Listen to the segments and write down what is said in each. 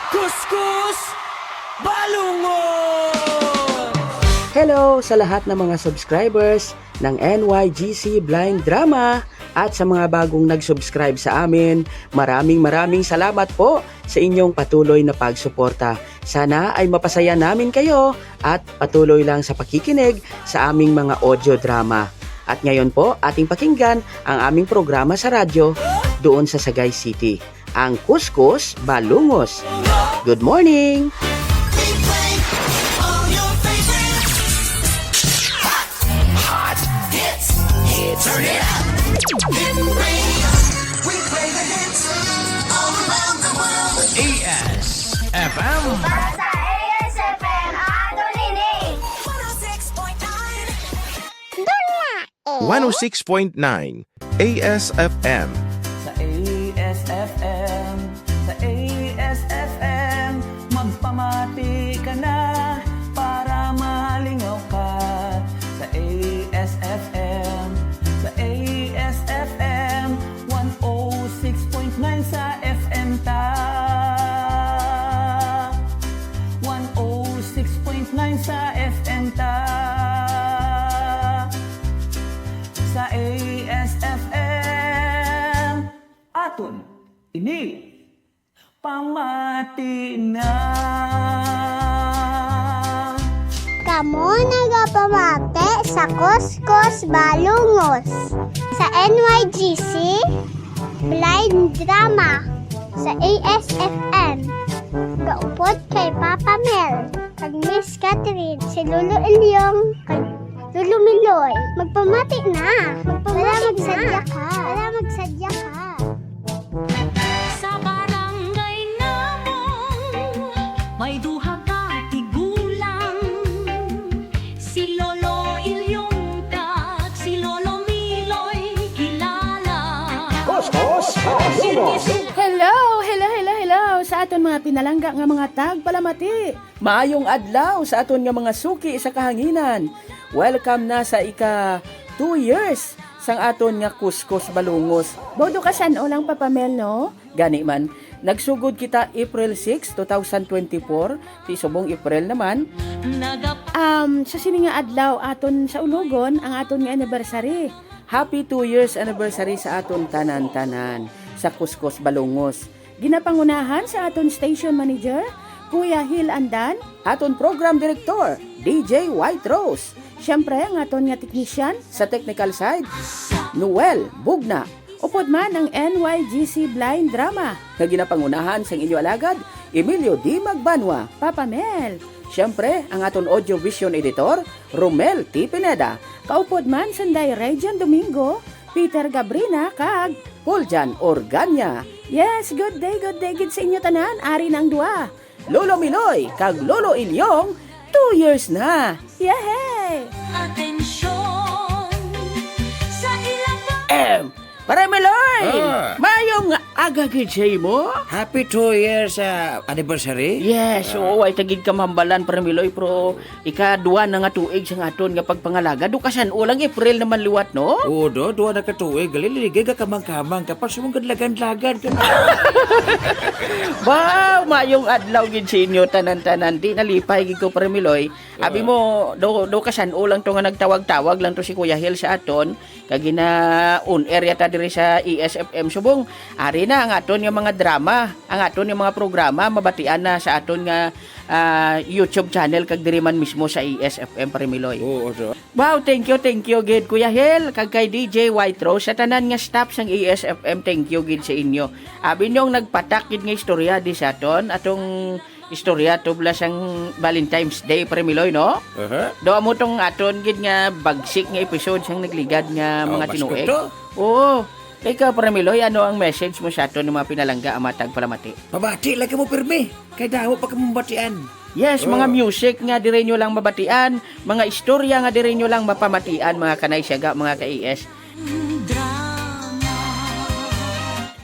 Kuskus Balungon! Hello sa lahat ng mga subscribers ng NYGC Blind Drama at sa mga bagong nag-subscribe sa amin. Maraming salamat po sa inyong patuloy na pagsuporta. Sana ay mapasaya namin kayo at patuloy lang sa pakikinig sa aming mga audio drama. At ngayon po, ating pakinggan ang aming programa sa radyo doon sa Sagay City, ang Kuskus Balungos. Good morning! Turn it up! Hit radio! We play the hits all around the world. ASFM. Basta ASFM ato nini. 106.9 ASFM. Sa ASFM, sa ASFM, magpamati ka na para malingaw ka. Sa ASFM, sa ASFM, 106.9 sa FM ta. 106.9 sa FM ta. Sa ASFM aton ini pamati na. Kamo nagapamate sa Kuskus Balungos. Sa NYGC Blind Drama. Sa ASFM. Gaupod kay Papa Mel. Kag Miss Catherine. Si Lolo Ilyong. Kag Lolo Miloy. Magpamati na. Para magsadya ka. Sa barangay namong may duha ka tigulang, si Lolo Ilyong kag si Lolo Miloy kilala. Hello sa aton mga pinalangga nga mga tagpalamati. Maayong adlaw sa aton nga mga suki sa kahanginan. Welcome na sa ika 2 years sang aton nga Kuskus Balungos. Bodo ka san olang papamel no? Gani man. Nagsugod kita April 6, 2024. Ti subong April naman. Sa sini nga adlaw aton sa ulogon ang aton nga anniversary. Happy 2 years anniversary sa aton tanan-tanan sa Kuskus Balungos. Ginapangunahan sa aton station manager, Kuya Hil Andan, aton program director, DJ White Rose. Siyempre, ang aton nga technician sa technical side, Noel Bugna. Upod man ang NYGC Blind Drama. Ginapangunahan sa inyo alagad, Emilio D. Magbanwa, Papa Mel. Siyempre, ang aton audio vision editor, Romel T. Pineda. Kaupod man sanday Region Domingo, Peter Gabrina, kag Puljan Organya. Yes, good day gid sa inyo tanan, ari ng dua. Lolo Miloy, kag Lolo Ilyong, 2 years na. Yehey! Atensyon sa ilang Pare Miloy! Mayong agagid sa imo? Happy 2 years anniversary. Yes, oo, ay tagig ka mambalan, Pare Miloy, pero ika-2 na nga tuig sa ngaton nga pagpangalaga. Dukasan ulang April naman liwat, no? Oo, duwa na katuig. Galiligay ka kamang-kamang kapag sumong lagan-lagan ka. Wow, mayong adlaw gid sa inyo tanan-tanan. Di nalipay gid ko, Pare Miloy. Abi mo, do kasan ulang to nga nagtawag-tawag lang to si Kuya Hil sa aton. Kag gina on air yata diri sa ESFM subong. Ari na ang aton nga mga drama, ang aton nga mga programa mabatian na sa aton nga YouTube channel kag diri man mismo sa ESFM, Pare Miloy. Oo, so. Wow, thank you gid Kuya Hel kag kay DJ White Rose sa tanan nga staff sang ESFM. Thank you gid sa inyo. Abi nyong nagpatak gid nga istorya di sa aton atong istorya tubla sang Valentine's Day, Pare Miloy, no? Do amo tong aton gid nga bagsik nga episode sang nagligad nga mga tinuig. Oo. Ikaw, Pare Miloy, ano ang message mo sa aton ng mga pinalangga ang matag palamati? Pabati lagi mo pirmi. Kay daw pa kamubatian. Yes, mga music nga dire nyo lang mabatian, mga istorya nga dire nyo lang mapamatian, mga kanay siyaga, mga ka-ES.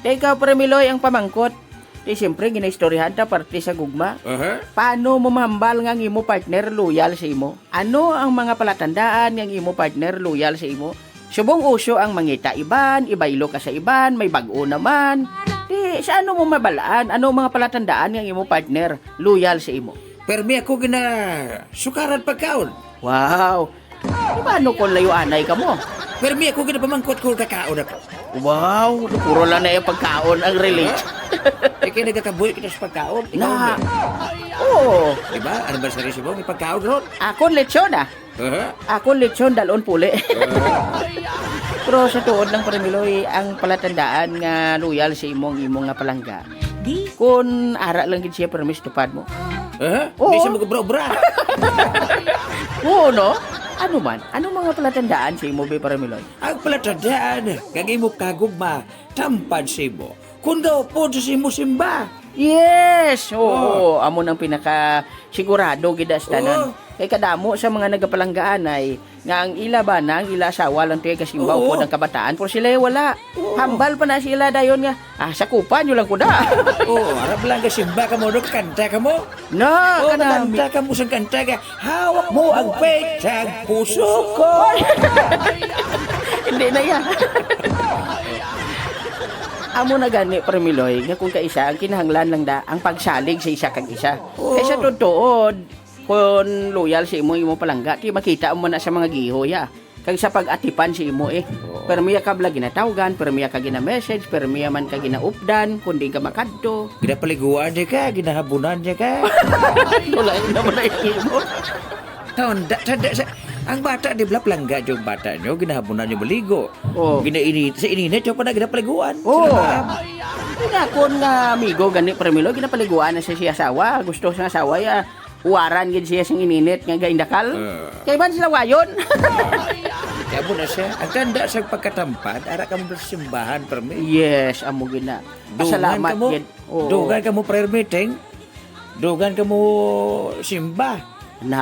Ikaw, Pare Miloy, ang pamangkot. Siyempre, ginaistoryahan ta parte sa gugma. Paano mo mahambal nga ang imo partner loyal sa imo? Ano ang mga palatandaan nga ang imo partner loyal sa imo? Subong uso ang mangita iban, ibaylo ka sa iban, may bag-o naman. Di Gani, sa ano mo mabalaan? Ano mga palatandaan ng imo partner? Loyal sa imo. Permi ako gina sukaran pagkaon. Wow! Di ba ano kung layo anay ka mo? Permi ako gina pamangkot ko kakaon ako. Wow! Puro lang na yung pagkaon ang relate. Kaya nagkakabuhi kita sa pagkaon. Ikaw Na! ba? Oo! Diba? Ano ba sa resibo? May pagkaon ron? Akon lechon ah! Akon lechon dalon puli. Pero sa tuod ng Paramiloy, ang palatandaan nga loyal sa imong nga palangga. Di Kung ara lang gid siya permis tupad mo. Oo. Di siya magkabra-bra. Oo, no? Ano man? Ano mga palatandaan sa imo, Be Paramiloy? Ang palatandaan, kagay mo kagugma, tampad sa imo. Kung daw po sa imo simba. Yes! Oo, amo nang pinaka sigurado gid sa tanan. Kay kadamo sa mga nagapalanggaan ay nga ang ila ba na ang ila asawa lang tayo kasimbaw Oo. po ng kabataan pero sila ay wala. Hambal pa na sila dayon nga. Sakupan nyo lang ko da. Harap lang ka simba ka mo, kanta ka mo. Na, kanami. Kanta ka mo sa kanta ka, hawak mo ang petsang puso ko. Hindi na yan. Amo na gani, Paramiloy, nga kung kaisa, ang kinahanglan lang da, ang pagsalig sa isa kag isa. Kaysa tutuod, kung loyal sa imo palangga, ti makita mo na sa mga gihoya. Kag sa pag-atipan si imo Pero miya ka bla ginatawgan, pero miya ka gina-message, pero miya man ka gina-updan, kundi ka makadto. Ginapaliguan niya ka, ginahabunan niya ka. Wala naman na imo. Tanda, ang bata, di ba plangga yung bata nyo, ginahabunan nyo maligo. Oo. Sa ininit, yung pa na ginapaliguan. Oo. Nga kung nga amigo, gani Paramiloy, ginapaliguan na siya asawa. Gusto sa asawa, uwaran gid siya sing ininit nga gaindakal. Kay ban sila wayon. Kaya mo na siya. Ang tanda sa pagkatampad, ara ka mo sa simbahan, permi. Yes, amo gina. Pasalamat gid. Oo. Dugan ka mo prayer meeting. Dugan ka mo simba. Na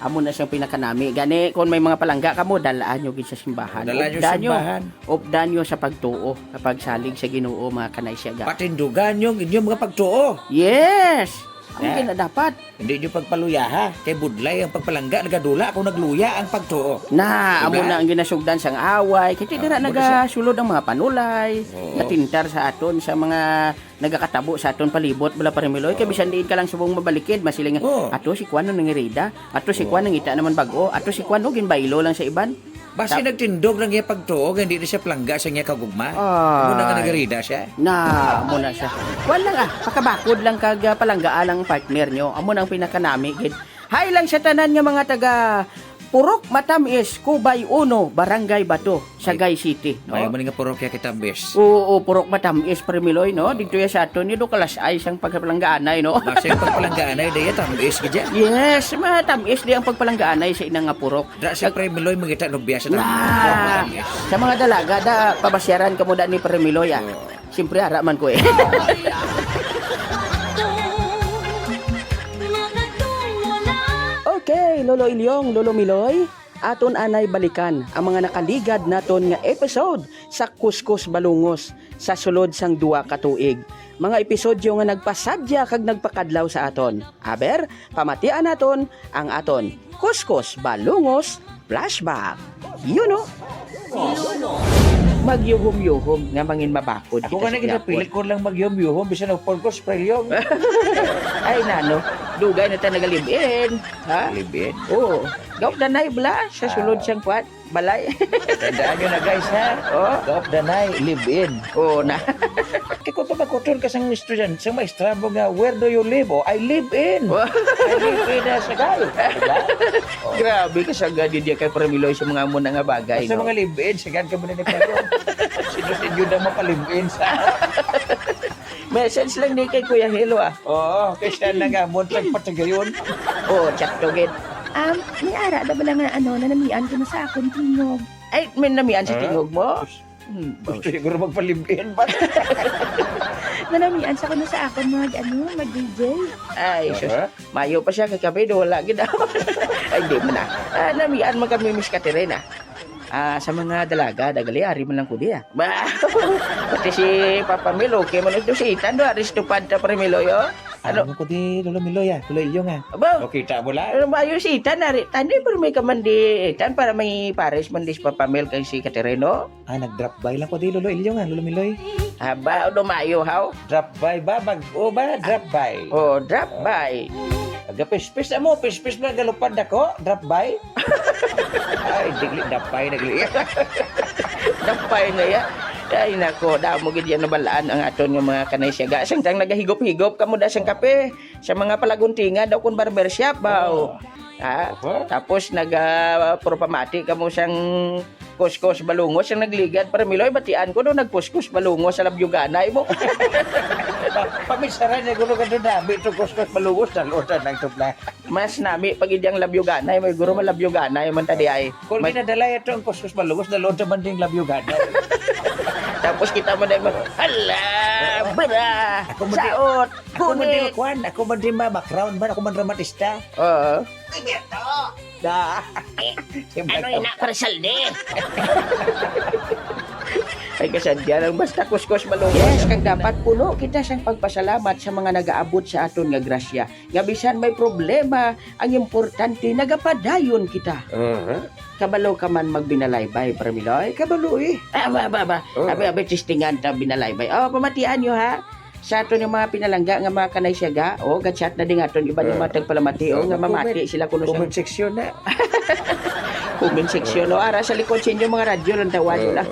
amo na siyang pinakanami. Gani kung may mga palangga ka mo, dalaan nyo gid sa simbahan. Dalaan nyo sa simbahan. Updan nyo sa pagtuo, kapag salig sa Ginoo mga kanay siyaga. Patindugan yung inyong mga pagtuo. Yes. Ang Yeah. gina dapat. Hindi nyo pagpaluya ha. Kay budlay ang pagpalangga, nagadula kung nagluya ang pagtuo. Na, amo Diba? na ang ginasugdan sang away. Kaya dira amo na nagasulod ang mga panulay, Oo. natintar sa aton sa mga nagakatabo sa aton palibot bala Paramiloy. Kaya bisan diin ka lang subong mabalikid, masiling Oo. ato si Kwan nang ngirida, ato si Kwan nang ita naman bago, ato si Kwan no ginbaylo lang sa iban. Basta nagtindog lang niya pagtuo, hindi na siya plangga sa niya kagugma. Ay. Muna nga nagarida siya. Na, amo na siya. Kwan lang pakabakod lang kag palanggaan ang partner nyo. Amo nang pinakanami gid. Hay lang sa tanan nga mga taga Purok Matamis, Cubay 1, Barangay Bato, Sagay City. No? Ayaw mo nga puro kaya kita bes. Oo, Purok Matamis, Paramiloy, no? Dito ya sa aton, do kalas ay sang pagpalanggaanay, no? Basta yung pagpalanggaan ay daya tambis ka dyan. Yes, matamis di ang pagpalanggaanay sa inang nga purok. Da siya Paramiloy mangita nobya sa Na, sa mga dalaga, da, pabasyaran ka mo da ni Paramiloy, Siyempre, haraman ko mga wala. Okay, Lolo Ilyong, Lolo Miloy, aton anay balikan ang mga nakaligad naton nga episode sa Kuskus Balungos sa sulod sang duwa ka tuig. Mga episodyo nga nagpasadya kag nagpakadlaw sa aton. Aber, pamatian naton ang aton Kuskus Balungos Flashback. You know? Magyuhom-yuhom nga mangin mabakod Ako nga na ginapilit ko lang magyom-yuhom, bisa na porkos prelyom. Ay nano, dugay na ta nagalibin, ha? Libin. Oo. Gawp na na ibla sa sulod siyang kwat, balay. Tandaan nyo na guys ha. Oh. Kaop danay, live-in. Oo na. Kaya kung papakutur ka sang estudyante, sang maestra mo nga, where do you live? Oh, I live in. I live in sa guy. Diba? Grabe ka sa gadi dia kay Paramiloy sa mga muna nga bagay, Sa no? mga live-in, sigan ka muna ni Pedro. Sino na mapalive-in sa... Message lang ni kay Kuya Helo, Oo, kaya siya nagamon sa patagayon. Oo, chat to get. May ara na ba lang na nanamian ko na sa akong tingog. Ay, may namian si tingog mo. Gusto siguro magpalive-in ba? Nanamian sa ko na sa akong mag-DJ. Ay, sus. Mayo pa siya kay Kapedo, wala gid. Ay, di mo na. Namian mo kami Miss Katerina. Sa mga dalaga, dagali, ari mo lang ko diya. Ba, pati si Papa Milo, kaya mo nagdositan do, aris tupad ta Paramiloy, Ano ko di Lolo Miloy Lolo Ilyong Aba, Okay, ta mo lang. ano maayos itan, tani pero may kamandi itan para may pares mandis papamil kay si Katerino. Nag-drop by lang ko di Lolo Ilyong Lolo Miloy. Aba, ano maayo haw? Drop by ba? Bag-o ba? Drop by. Oh, drop by. Aga-pispis na mo. Pispis na galupad ako. Drop by. Ay, digli. Drop by. Nagli. Dampay na ya. Ay nako, damo gid yan nabalaan ang aton nga mga kanay siyaga. Sangtang nagahigop-higop kamo da sang kape sa mga palaguntingan daw kun barbershop ba. Tapos nagapropamati kamo sang kuskus balungos sang nagligad para Miloy batian ko do nagkuskus balungos sa labyuganay mo. Pamisaran na guro ka doon nabi. Ito kuskus malungos na lotan ng tupla. Mas nami pag idyang labyuganay may guro man labyuganay man tadi ay. Kung minadala ito ang kuskus malungos na lotan man din labyugan. Tapos kita mo dahil hala, bra, saot, Ako man din kunit. kwan. Ako man din background man. Ako man dramatista. Oo. Da. Ano ina para salde? Ay kasadya lang basta kuskus malungos. Yes, kang dapat puno kita sang pagpasalamat sa mga nagaabot sa aton nga grasya. Nga bisan may problema, ang importante nagapadayon kita. Kabalo ka man magbinalaybay, Parmiloy. Kabalo eh. Ba. Abi tistingan ta binalaybay. Pamatian nyo ha. Sa aton yung mga pinalangga nga mga kanay siyaga. Gatchat na din aton iba yung matag palamati. Nga mamati sila kuno sa Comment section na. comment section. Ara sa likod sa inyo mga radyo lang tawad lang.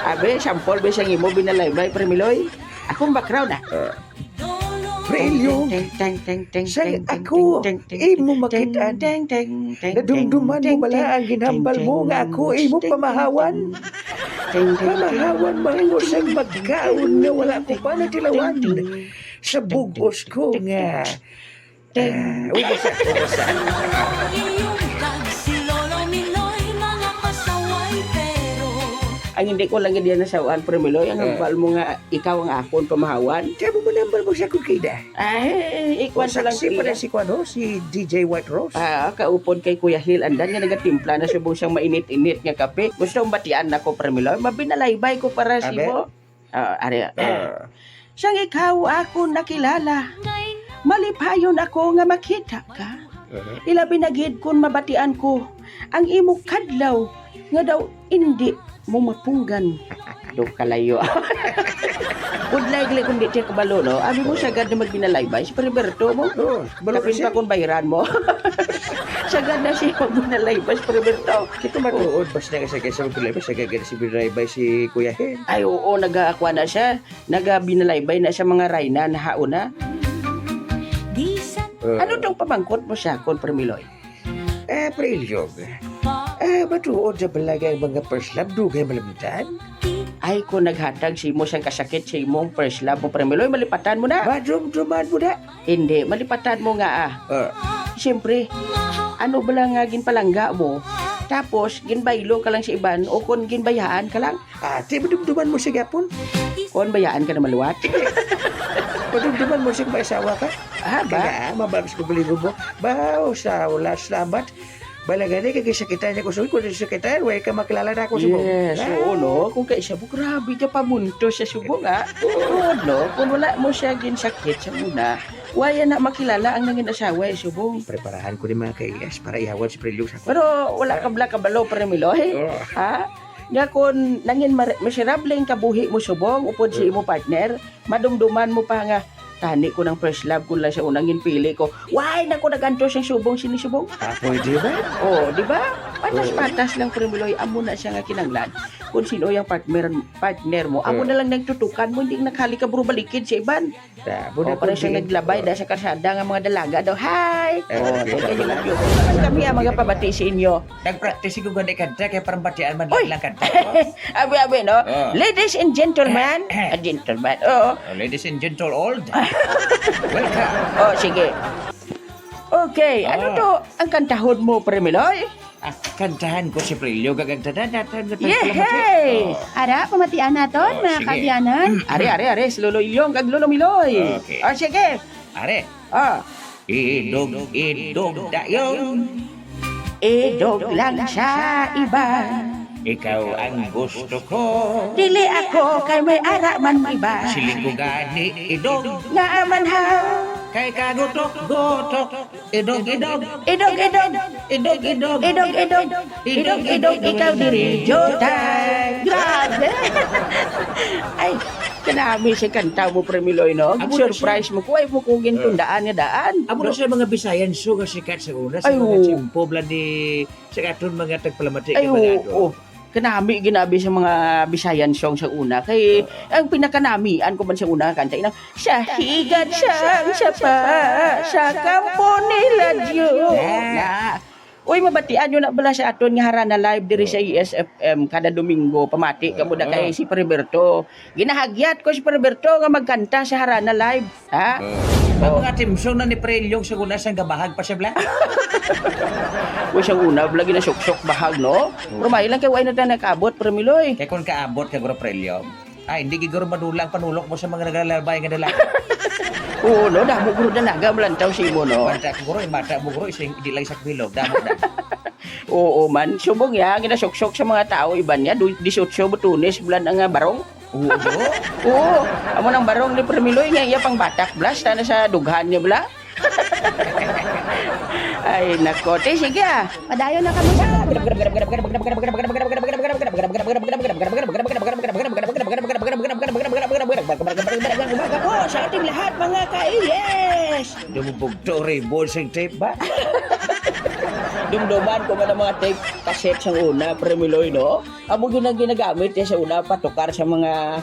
Abe, sample ba siyang imo binalaybay, Parmiloy? Akong background Prelyo. Sang ako, imo makita. Nadumduman mo bala ang ginambal mo nga ako imo pamahawan. Pamahawan mo sang magkaon nga wala ko pa natilawan. Sa bugos ko nga. Ubasa. Ang hindi ko lang diyan nasawaan, Parmiloy, ang hambal mo nga ikaw ang akon pamahawan. Kaya mo manambal mo siya kung kida. Ay, ikwan sa lang Saksi pa sila. rin si Kwano, si DJ White Rose. Kaupod kay Kuya Hil, andan nga nagatimpla na subong siyang mainit-init nga kape. Gusto mong batian na ko, Parmiloy. Mabinalaybay ko para si Abe? mo. Siyang ikaw ako nakilala. Malipayon ako nga makita ka. Ilabi na gid kun mabatian ko. Ang imo kadlaw nga daw hindi mo mapunggan. Do kalayo. Udlay gali kung di tiya kabalo, no? Abi mo siya gad na magbinalaybay. Si Periberto mo. Kapin pa kung bayaran mo. Siya gad na siya magbinalaybay si Periberto. Ito matuod, basta nga sa magpilay, basta nga si Binraybay si Kuya Hen. Ay, oo, nag-aakwa na siya. Nag-binalaybay na siya mga rayna na hauna. Ano tong pamangkot mo siya, kon Permiloy? Prelyog. Matuod sa balagay mga first love, dugay malamitan. Ay, kung naghatag si mo siyang kasakit sa imong first love mo, Permiloy, malipatan mo na. Madrum-druman mo na. Hindi, malipatan mo nga Siyempre, ano ba lang nga ginpalangga mo? Tapos, ginbaylo ka lang sa iban o kung ginbayaan ka lang? Ate, madumduman mo siya gapon. Kung bayaan ka na maluwat? Madumduman mo siya maisawa ka. Ba? Kaya, mabagos ko baligo mo. Bao, sa wala salamat. Balagani, kagisakitan niya ko suwi. Kung sakitan, way ka makilala na ako subong. Yes, oo, no? Kung kay siya mo, grabe ka pamunto sa subong, Oo, no? Kung wala mo siya ginsakit sa muna, waya na makilala ang nangin asawa ay subong. Preparahan ko ni mga kailas para ihawan si Prelyog sa Pero wala ka bala kabalo, Permiloy. Ha? Nga kung nangin miserable ang kabuhi mo subong, upod si imo partner, madumduman mo pa nga, tani ko ng first love kung lang siya unangin pili ko. Why na ko naganto siyang subong, sinisubong? Pwede ba? Oh, di ba? Patas-patas lang Permiloy, amo na siya nga kinanglan. Kung sino yung partner mo, amo na lang nagtutukan mo, hindi nakali ka bro balikid sa iban. Para siyang naglabay dahil sa karsada nga mga dalaga daw. Hi! Thank you, love you. Kami ang mga pabati sa inyo. Nag-practice ko ganda kanta, kaya parang batian man Uy! lang kanta. Abi, no? Ladies and gentlemen. Gentleman. Oo. Ladies and gentle old. Welcome. Oh, sige. Okay, ano to ang kantahon mo, Permiloy? Kantahan ko si Prelyog ang kantahan natin. Yehey! Ara, pamatian naton, mga sige. kabyanan. Are, si Lolo Ilyong, kag Lolo Miloy. Okay. Oh, sige. Are, Ah, idog dayon. idog lang sa iba. Ikaw ang gusto ko. Dili ako kay may ara man iba. Siling ko gani, idog. Nga aman ha. Kay kagutok, gotok. Idog, idog. Idog, idog. Idog, idog. Idog, idog. Idog, idog. Ikaw diri. Jotay. Grabe. Ay, kanami si kanta mo, Premiloy, no? Surprise mo ko. Ay, mo kugin kung daan nga daan. Amo na sa mga Bisayan so nga sikat sa una sa Ay, mga oo. simpobla ni sa katon mga tagpalamati Ay, ka mga oo. Kanami, ginabi sa mga Bisayan song sa una. Kay, ang pinakanamian ko man sa una, kanta inang, sa higat siyang sapa, sa kampo nila Diyo. Na. Uy, mabatian yun na bala sa aton nga harana live diri sa ESFM kada Domingo. Pamati ka muna kay si Periberto. Ginahagyat ko si Periberto nga magkanta sa harana live. Ha? Ang mga timsong na ni Prelyong sa una sang gabahag pa siya bla. Uy, siyang una, lagi na sok-sok bahag, no? Pero may lang kay way na tayo nakabot, Premiloy. Kaya kung kaabot ka guro Prelyong, ay hindi giguro madulang panulok mo sa mga naglalabay nga dala. Oo, no? Damo guro dalaga, malantaw si mo, no? Mata ko guro, mata mo guro, isang hindi lang sa bilog, damo na. Oo, man. Subong ya, ginasok-sok sa mga tao, iban niya. 18 butunis, bulan ang barong. Oo, Oo, amo ng barong ni Premiloy nga iya pang batak blast na sa dughan niya bla. Ay, nako. Te, sige ah. Padayon na kami sa... Umaga po sa ating lahat mga ka-yes! dumubugto rin, sing tape ba? Dumduman ko man ang mga tape cassette sa una, Premiloy, no? Amo ginagamit sa una, patukar sa mga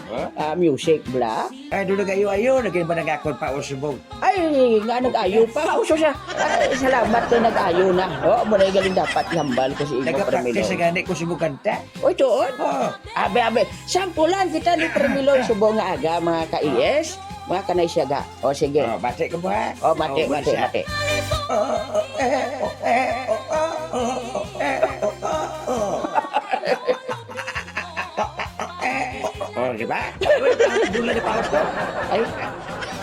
music, bla. Ay, doon nag-ayo-ayo, naging ba nag-akon pa o subog? Ay, nga nag-ayo pa. Uso siya. Ay, salamat na nag-ayo na. No? Muna yung galing dapat hambal ko si Imo Nag-practice sa Premiloy. gani ko subog kanta. Uy, tuon. Oh. Abe. Sampulan kita ni Premiloy. Subong nga aga, mga ka-IS. Mga kanay siyaga. O, sige. Oh, bate ka ba? O, mati. Oh, di ba? Dula ni paus ko. Ay,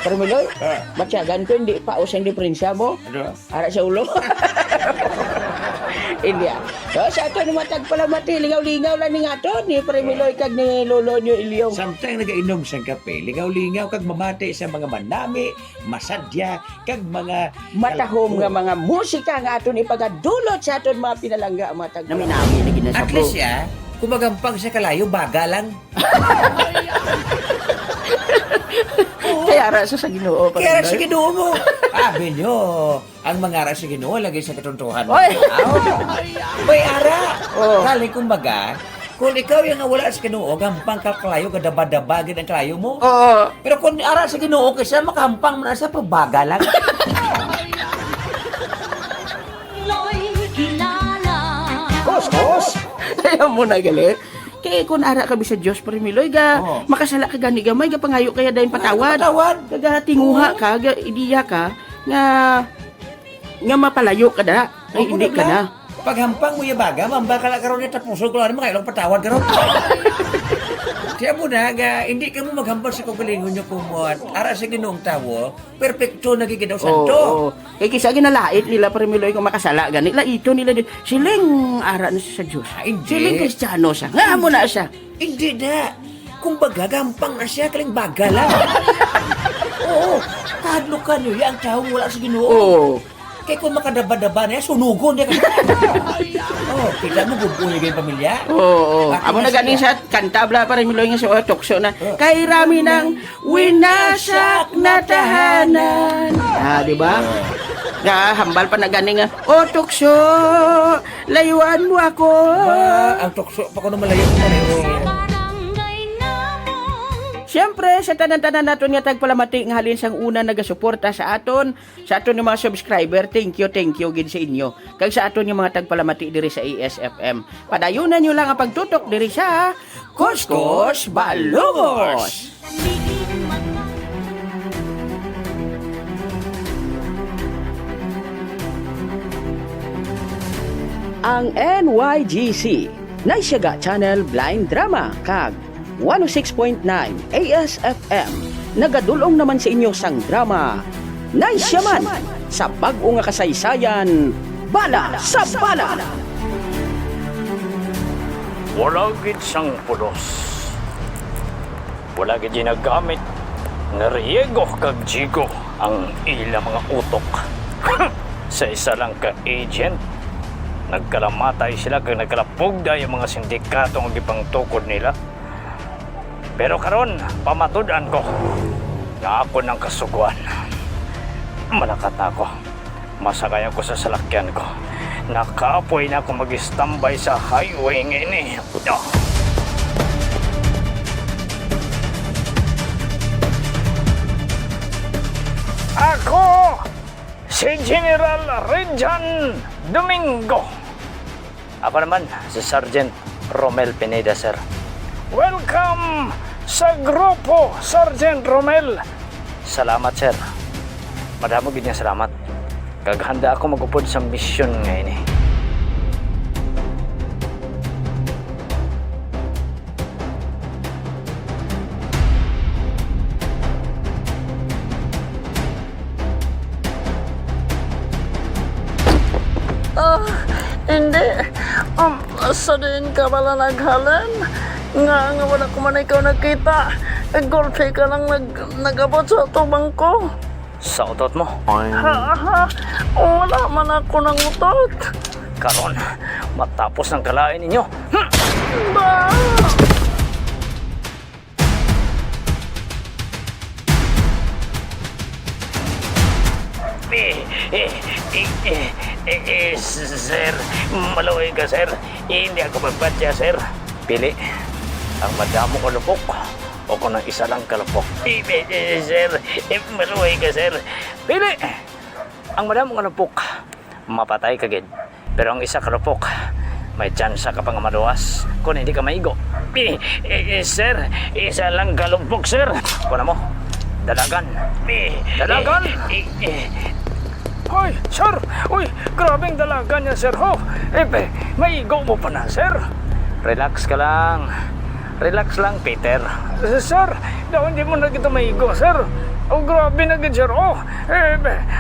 Premiloy, Ah. matyagan ko, hindi paus ang diferensya mo. Ano? Ara sa ulo. Hindi ah. So, sa ato naman tagpalamati, lingaw-lingaw lang ni nga to, ni Premiloy kag ni Lolo nyo Ilyong. Samtang nagainom sang kape, lingaw-lingaw kag mamati sa mga manami, masadya, kag mga Matahom nga mga musika nga aton ipagadulot sa aton mga pinalangga mga tag naminami na ginasabro. At least ya, kumagampang sa kalayo, baga lang. Kaya ara sa Ginoo pa. Kaya sa Ginoo mo. Sabi nyo, ang mga ara sa Ginoo lagi sa katuntuhan mo. Oy! May ara. Oh. Kaling kumbaga, kung ikaw yung wala sa Ginoo, gampang ka kalayo, kadabadabagin ang kalayo mo. Oo. Pero kung ara sa Ginoo, kasi makampang mo na sa pagbaga lang. Kos. Kaya mo na gali. Kaya kung ara ka sa Diyos Premiloy ga, Oo. makasala ka gani gamay, ga pangayo kaya dahil patawad. Patawad. Kaga tinguha ka, ga idiya ka, nga mapalayo ka na, ay Oo, hindi ka na. Paghampang mo yung baga, mambakala ka rin yung puso ko lang mga ilang patawad ka rin. Kaya mo na, hindi ka mo maghampang sa kagalingon nyo kumuhat. Ara sa Ginoong tawo, perfecto nagiging daw santo. Oo. Kaya kisa ginalait nila Premiloy kung makasala gani, laito nila din. Siling ara na siya sa Diyos. Hindi. Siling Kristiyano siya. Nga mo na siya. Hindi na. Kung baga, gampang na siya, kaling baga lang. Oo, kahadlukan nyo yan ang tao wala sa Ginoo. Oo. Kaya kung makadaba-daba na yan, sunugon niya kasi. Oo, kita mo, bubuhay kayong pamilya. Oo. Bakit Amo na na ganing siya? sa kantabla para Miloy nga sa tukso na kay rami ng winasak na tahanan. Ah, di ba? Nga hambal pa na ganing nga, o tukso, layuan mo ako. Ang tukso pa ko na malayo ko malayo. Siyempre, sa tanan-tanan naton nga tagpalamati nga halin sang una nagasuporta sa aton yung mga subscriber. Thank you gid sa inyo. Kag sa aton yung mga tagpalamati diri sa ESFM. Padayunan nyo lang ang pagtutok diri sa Kuskus Balungos. Ang NYGC Naisyaga Channel Blind Drama kag 106.9 ASFM nagadulong naman sa inyo sang drama Naisyaman sa bag-o nga kasaysayan Bala sa Bala. Wala gid siyang pulos. Wala gid ginagamit nga Riego kag Jigo ang ila mga utok. Sa isa lang ka agent, nagkalamatay sila kag nagkalapugda yung mga sindikato ang gipangtukod nila. Pero karon, pamatud-an ko na ako ng kasuguan. Malakat na ako. Masakay ako sa salakyan ko. Nakaapoy na ako mag-standby sa highway ngayon eh. Oh. Ako, si General Rejan Domingo. Ako naman, si Sergeant Romel Pineda, sir. Welcome sa grupo, Sergeant Romel. Salamat, sir. Madamo gid niya salamat. Kaghanda ako magupod sa misyon ngayon eh. Hindi. Asa din ka pala naghalan? Nga wala ko man ikaw nakita. Golpe ka lang nagabot sa tubang ko. Sa utot mo? Wala man ako ng utot. Karon, matapos ng kalain ninyo. Ba! Sir, maluwi ka, sir. Hindi ako magpatya, sir. Pili, ang madamo ko lupok o kung ang isa lang kalupok. Sir, maluwi ka, sir. Pili, ang madamo ko lupok, mapatay ka gid. Pero ang isa kalupok, may tsansa ka pang maluwas kung hindi ka maigo. Sir, isa lang kalupok, sir. Kuna mo, dalagan. Dalagan? Hoy, sir! Uy, grabing dalaga niya, sir, ho! Maigo mo pa na, sir! Relax ka lang. Relax lang, Peter. Sir, daw hindi mo na kita maigo, sir. Oh, grabe na gid, sir, oh!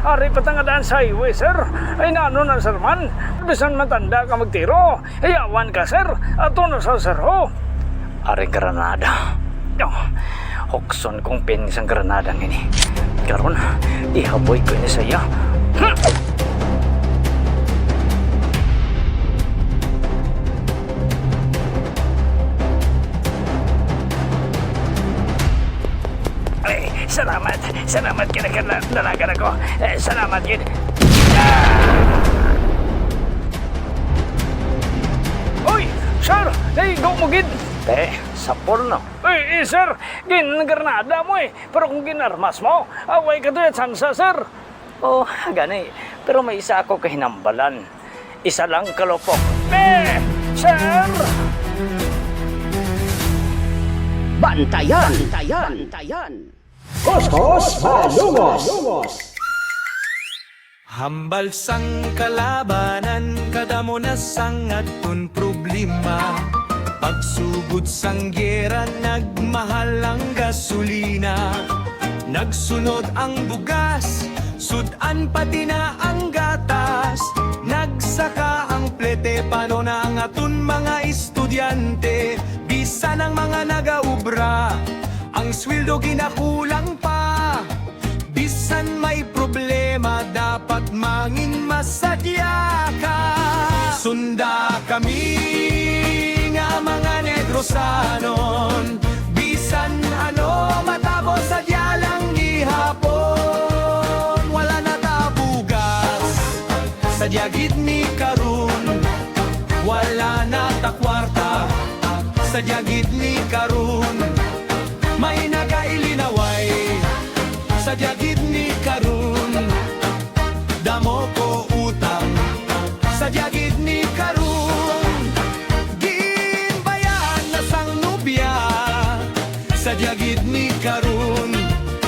Ari patangadaan sa highway, sir. Ay, naano na, sir, man? Bisan matanda ka magtiro. Ayawan ka, sir. Ato na sa, sir, ho! Ari Granada. Oh, hukson kong penis ang Granada ngini. Karon, ihaboy ko ini sa iya. Ay, salamat kinakadalagan ako. Salamat gid. Oy, sir, naigo mo gid. Sapol no. Sir, gin-Granada mo eh. Pero kung ginarmas mo, away ka doon at sansa, sir. Oh, gani. Pero may isa ako kahinambalan. Isa lang kalupok. Sir! Bantayan! Bantayan! Kuskus Malungos! Hambal sang kalabanan, kadamo na sang atun problema. Pagsugod sang gera, nagmahal ang gasolina. Nagsunod ang bugas, sudan pati na ang gatas. Nagsaka ang plete, pano na ang atun mga estudyante. Bisan ang mga nagaubra, ang sweldo ginakulang pa. Bisan may problema, dapat mangin masadya ka. Sunda kami nga mga Negrosanon, bisan ano matapos sa dialang gihapon. Wala na tabugas sa diagid ni karun, wala na takwarta sa diagid ni karun. May nagailinaway sa diagid ni karun, damo ko utang sa diagid ni karun. Ginbayan na sang nubya sa diagid ni karun,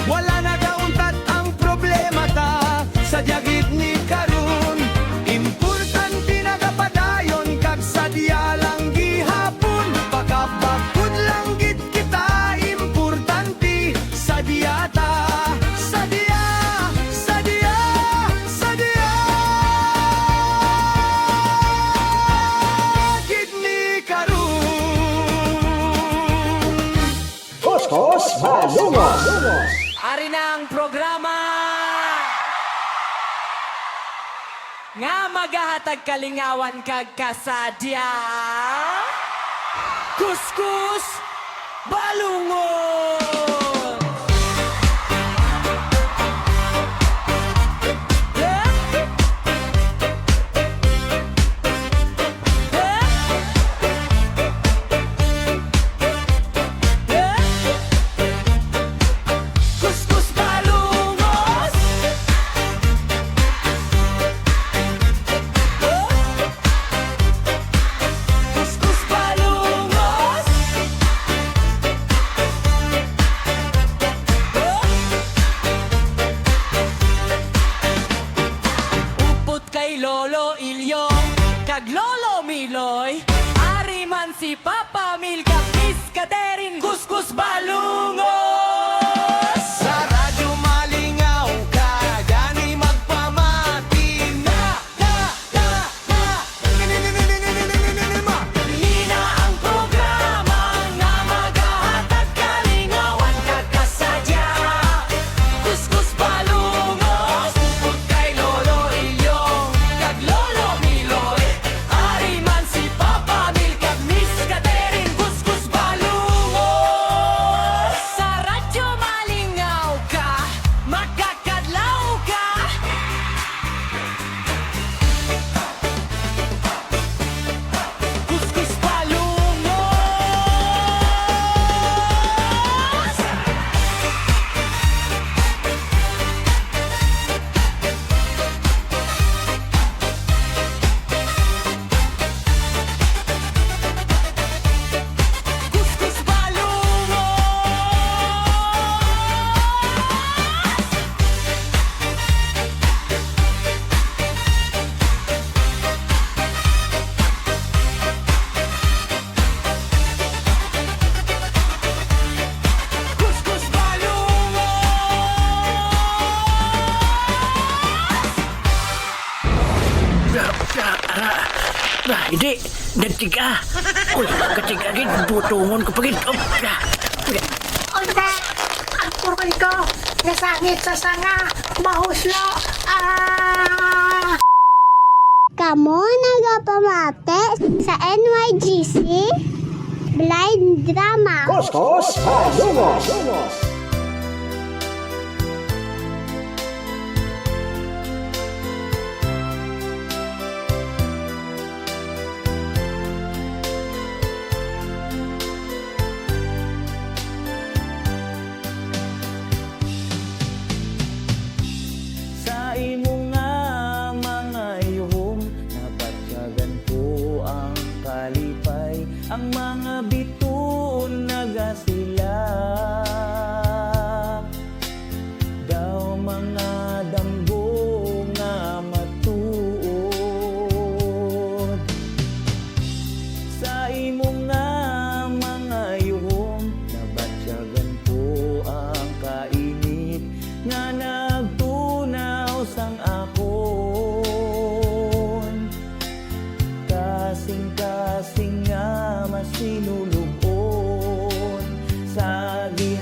wala na kauntat ang problema ta sa diagid ni karun. Importante na kapadayon kag sa dialang gihapon, pakabakod lang gid kita. Importante sa diata, sa dia, sa dia. nga magahatag kalingawan kag kasadya. Kuskus balungon. Kuskus balungos. Kuskus balungos. Upot kay Lolo Ilyong kag Lolo Miloy, ari man si Papa Mil kag Miss Catherine. Kuskus balungos. Sa radyo malingaw ka, gani magpamati na Hina ang programa nga magahatag kalingawan kag kasadya. Kuskus balungos. Upot kay Lolo Ilyong kag Lolo Miloy, ari man si Papa Mil kag Miss Catherine. Kuskus balungos. Sa radyo malingaw ka, magkakadlaw ka. Kuskus balungos. Kuskus balungos. Kuskus balungos. Hindi, nagtiga. Uy, katiga rin, butungon ko pagin. Onda, ang kurkul ko, nasangit sa sanga, mahuslo. Kamo nagapamate sa NYGC Blind Drama. Kuskus balungos. Sa imo nga mga yuhong nabatyagan ko ang kalipay, ang mga bituon nagasila. Daw mga damgo nga matuod. Sa imo nga mga yuhong nabatyagan ko ang kainit nga nagtunaw sang akon. Kasing-kasing nga masinulugon sa gihan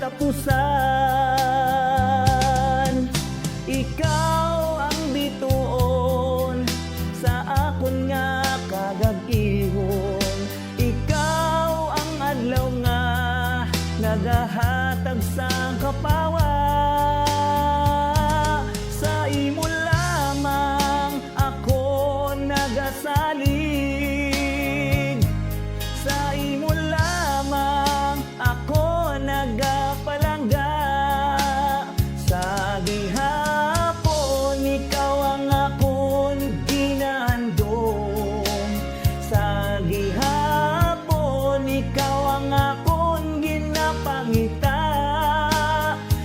katapusan. Ikaw ang bituon sa akon nga kagag-ihon. Ikaw ang adlaw nga nagahatag sa kapawa. Sa imo lamang ako nagasalig. Sa imo lamang ako nagapalangga. Sa gihapon ikaw ang akon ginahandom. Sa gihapon ikaw ang akon ginapangita.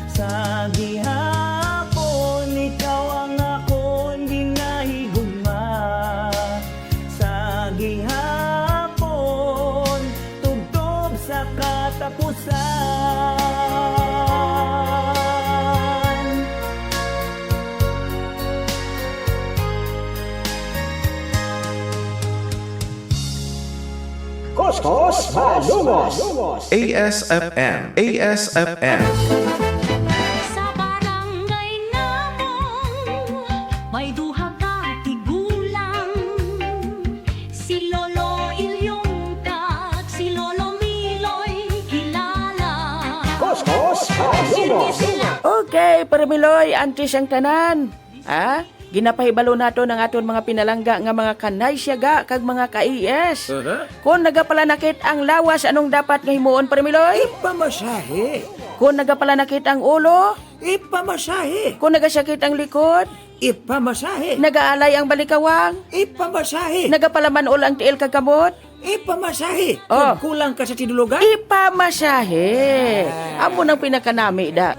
Sa gihapon ikaw ang akon ginahigugma. Sa gihapon tugtog sa katapusan. Kuskus Malungos. ASFM. ASFM. Sa barangay namong may duha ka tigulang, si Lolo Ilyong kag si Lolo Miloy kilala. Kuskus Malungos. Okay, Parmiloy, antis ang tanan. Ha? Ginapahibalo nato ng aton mga pinalangga nga mga kanay siyaga kag mga ka-IS. Kung nagapalanakit ang lawas, anong dapat nga himuon, Parmiloy? Ipamasahe. Kung nagapalanakit ang ulo, Ipamasahe. kung nagasakit ang likod, Ipamasahe. nagaalay ang balikawang, Ipamasahe. nagapalamanol ang tiil kag kamot, Ipamasahe. Oh. Kung kulang ka sa tinulugan, ipamasahe. Amo nang pinakanami da.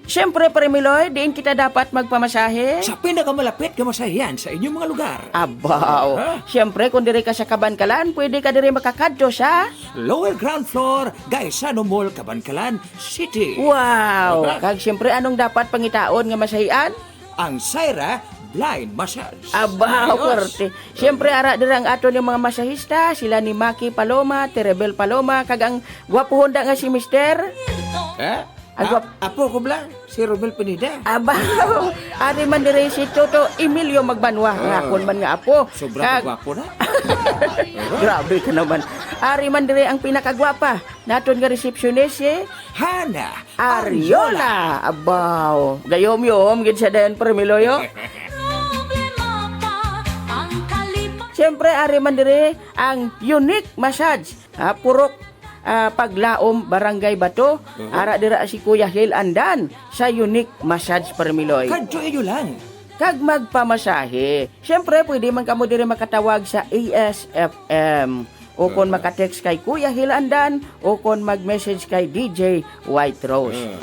Siyempre, Parmiloy, diin kita dapat magpamasahe. sa pinakamalapit ka masahihan sa inyong mga lugar. Abaw. Siyempre, kung diri ka sa Kabankalan, pwede ka diri makakadto sa... Lower ground floor, Gaisano Mall, Kabankalan City. Wow! Kag siyempre, anong dapat pangitaon nga masahian? Ang Syra Blind Massage. Abaw, korte. Siyempre, ara diri ang aton yung mga masahista, sila ni Maki Paloma, Terebel Paloma, kag ang gwapo honda nga si Mister. Apo ko bla, si Romel Pineda. Abaw! Ari man diri si Toto Emilio Magbanwa, ngakon man nga apo. Sobrang gwapo na. Grabe ka naman. Ari man diri ang pinakagwapa. Naton nga receptionist Hana Ariola. Abaw. Gayom-yom, gid sa dayon Parmiloyo. Problema pa ang kalipat. Siyempre, ari man diri ang unique massage. Purok Paglaom, Barangay Bato. Ara dira si Kuya Hil Andan sa unique massage, Parmiloy. Kadto inyo lang. Kag magpamasahe. Siyempre, pwede man kamo diri makatawag sa ASFM. O kon makatext kay Kuya Hil Andan, o kon mag-message kay DJ White Rose.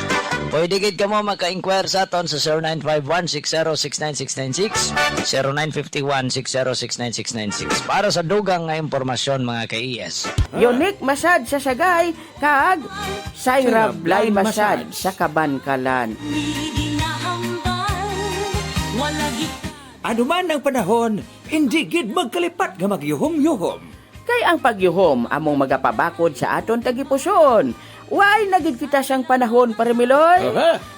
Pwede gid ka mo maka-inquire sa aton sa 0951-6069-696, 0951-6069-696 para sa dugang nga impormasyon mga ka-IS. Unique massage sa Sagay, kag Syra Blind Massage sa Kabankalan. Ginahambal, wala git. Ano man ang panahon, hindi gid magkalipat nga magyuhom-yuhom. Kay ang pagyuhom among magapabakod sa aton tagipuson. Why nagid kita siyang panahon, Parmiloy?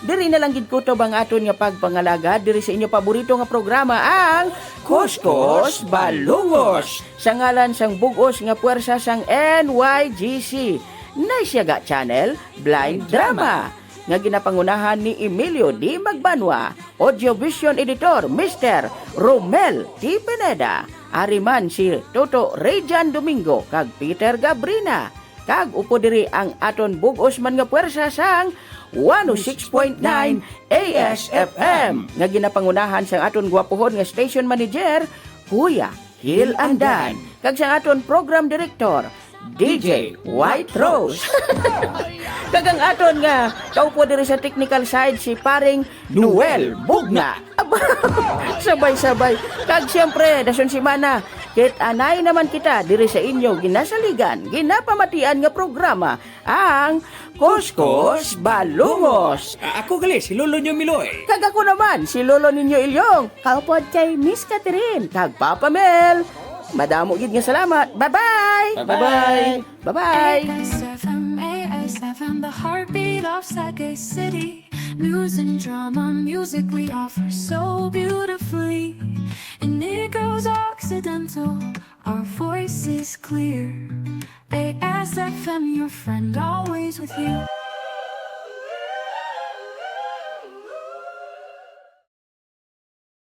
Diri na lang gid kutob ang aton nga pagpangalaga diri sa inyo paborito nga programa, ang Kuskus Balungos. Sa ngalan sang bugos nga puwersa sang NYGC, Naisyaga Channel Blind Drama, nga ginapangunahan ni Emilio D. Magbanwa, Audio Vision Editor Mr. Romel T. Pineda, ariman si Toto Rejan Domingo kag Peter Gabrina. Kag upo diri ang aton bugos man nga puwersa sang 106.9 ASFM nga ginapangunahan sang aton gwapohon nga station manager Kuya Hil Andan, kag sang aton program director DJ White Rose. Kag ang aton nga kaupo diri sa technical side si paring Noel Bugna. Sabay-sabay. Kag siyempre dason si Mana, kit anay naman kita diri sa inyo ginasaligan, ginapamatian nga programa, ang Kuskus Balungos. Ako gali, si Lolo nyo Miloy. Kag ako naman, si Lolo ninyo Ilyong. Kaupod kay Miss Catherine. Kag Papa Mel. Madamo gid nga salamat. Bye-bye. Bye-bye. Bye-bye. ASFM, the heartbeat of Sagay City. News and drama, music we offer so beautifully. And it goes accidental, our voice is clear. ASFM, your friend always with you.